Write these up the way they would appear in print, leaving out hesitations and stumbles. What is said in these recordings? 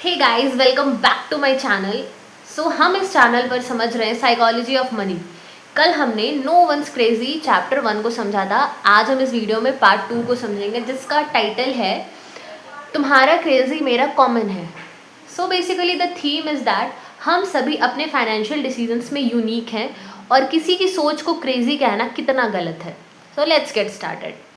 Hey guys, welcome back to my channel. हम इस channel पर समझ रहे हैं साइकोलॉजी ऑफ मनी। कल हमने नो वंस क्रेजी चैप्टर 1 को समझा था। आज हम इस वीडियो में पार्ट 2 को समझेंगे, जिसका टाइटल है तुम्हारा क्रेजी मेरा कॉमन है। Basically the theme is that हम सभी अपने फाइनेंशियल डिसीजंस में यूनिक हैं और किसी की सोच को क्रेजी कहना कितना गलत है। Let's get started.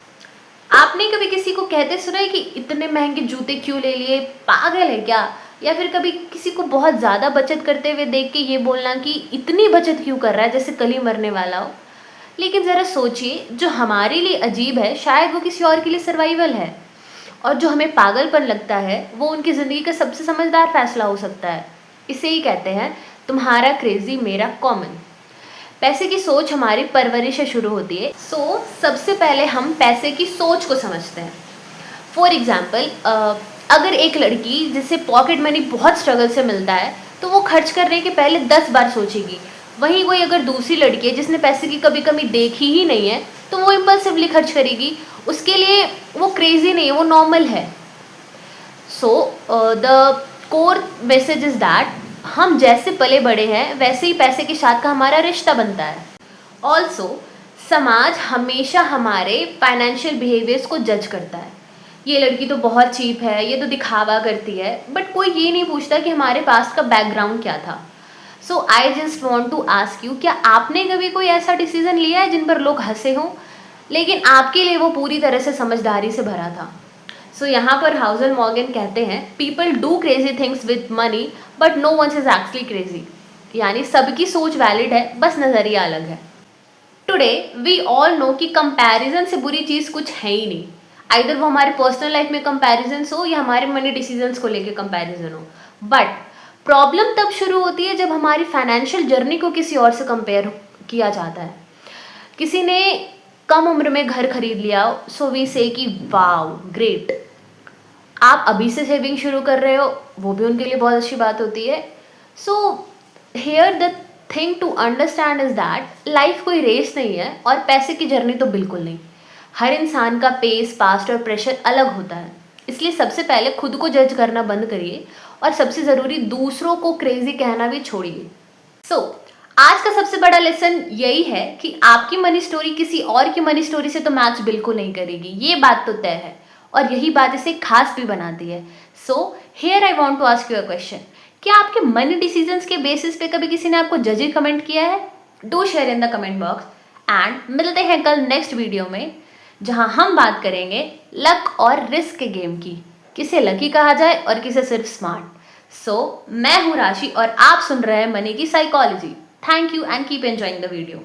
आपने कभी किसी को कहते सुना है कि इतने महंगे जूते क्यों ले लिए, पागल है क्या? या फिर कभी किसी को बहुत ज़्यादा बचत करते हुए देख के ये बोलना कि इतनी बचत क्यों कर रहा है, जैसे कल ही मरने वाला हो। लेकिन ज़रा सोचिए, जो हमारे लिए अजीब है शायद वो किसी और के लिए सर्वाइवल है, और जो हमें पागलपन लगता है वो उनकी ज़िंदगी का सबसे समझदार फैसला हो सकता है। इसे ही कहते हैं तुम्हारा क्रेजी मेरा कॉमन। पैसे की सोच हमारी परवरिश से शुरू होती है। सबसे पहले हम पैसे की सोच को समझते हैं। फॉर एग्जाम्पल, अगर एक लड़की जिसे पॉकेट मनी बहुत स्ट्रगल से मिलता है तो वो खर्च करने के पहले 10 बार सोचेगी। वहीं कोई अगर दूसरी लड़की है जिसने पैसे की कभी कमी देखी ही नहीं है तो वो इम्पल्सिवली खर्च करेगी। उसके लिए वो क्रेजी नहीं है, वो नॉर्मल है। The core message is that हम जैसे पले बड़े हैं वैसे ही पैसे के साथ का हमारा रिश्ता बनता है। ऑल्सो समाज हमेशा हमारे फाइनेंशियल बिहेवियर्स को जज करता है। ये लड़की तो बहुत चीप है, ये तो दिखावा करती है, बट कोई ये नहीं पूछता कि हमारे पास का बैकग्राउंड क्या था। I just want to ask you, क्या आपने कभी कोई ऐसा डिसीजन लिया है जिन पर लोग हंसे हों लेकिन आपके लिए वो पूरी तरह से समझदारी से भरा था? यहाँ पर हाउसल मॉर्गन कहते हैं people do crazy things with money but no one's is actually crazy. यानी सबकी सोच वैलिड है, बस नज़रिया अलग है। टुडे वी ऑल नो कि कंपैरिजन से बुरी चीज़ कुछ है ही नहीं। आइदर वो हमारे पर्सनल लाइफ में कंपैरिजन हो या हमारे मनी डिसीजंस को लेके कंपैरिजन हो। बट प्रॉब्लम तब शुरू होती है जब हमारी फाइनेंशियल जर्नी को किसी और से कंपेयर किया जाता है। किसी ने कम उम्र में घर खरीद लिया, सो वी से कि वाओ ग्रेट। आप अभी से सेविंग शुरू कर रहे हो, वो भी उनके लिए बहुत अच्छी बात होती है। Here the thing to understand is that life कोई रेस नहीं है और पैसे की जर्नी तो बिल्कुल नहीं। हर इंसान का पेस, पास्ट और प्रेशर अलग होता है। इसलिए सबसे पहले खुद को जज करना बंद करिए और सबसे ज़रूरी दूसरों को क्रेजी कहना भी छोड़िए। आज का सबसे बड़ा लेसन यही है कि आपकी मनी स्टोरी किसी और की मनी स्टोरी से तो मैच बिल्कुल नहीं करेगी, ये बात तो तय है, और यही बात इसे खास भी बनाती है। Here I want to ask you a question, क्या आपके मनी डिसीजंस के बेसिस पे कभी किसी ने आपको जजी कमेंट किया है? Do share in the comment box and मिलते हैं कल नेक्स्ट वीडियो में, जहां हम बात करेंगे लक और रिस्क के गेम की, किसे लकी कहा जाए और किसे सिर्फ स्मार्ट। मैं हूं राशि और आप सुन रहे हैं मनी की psychology. Thank you and keep enjoying the video.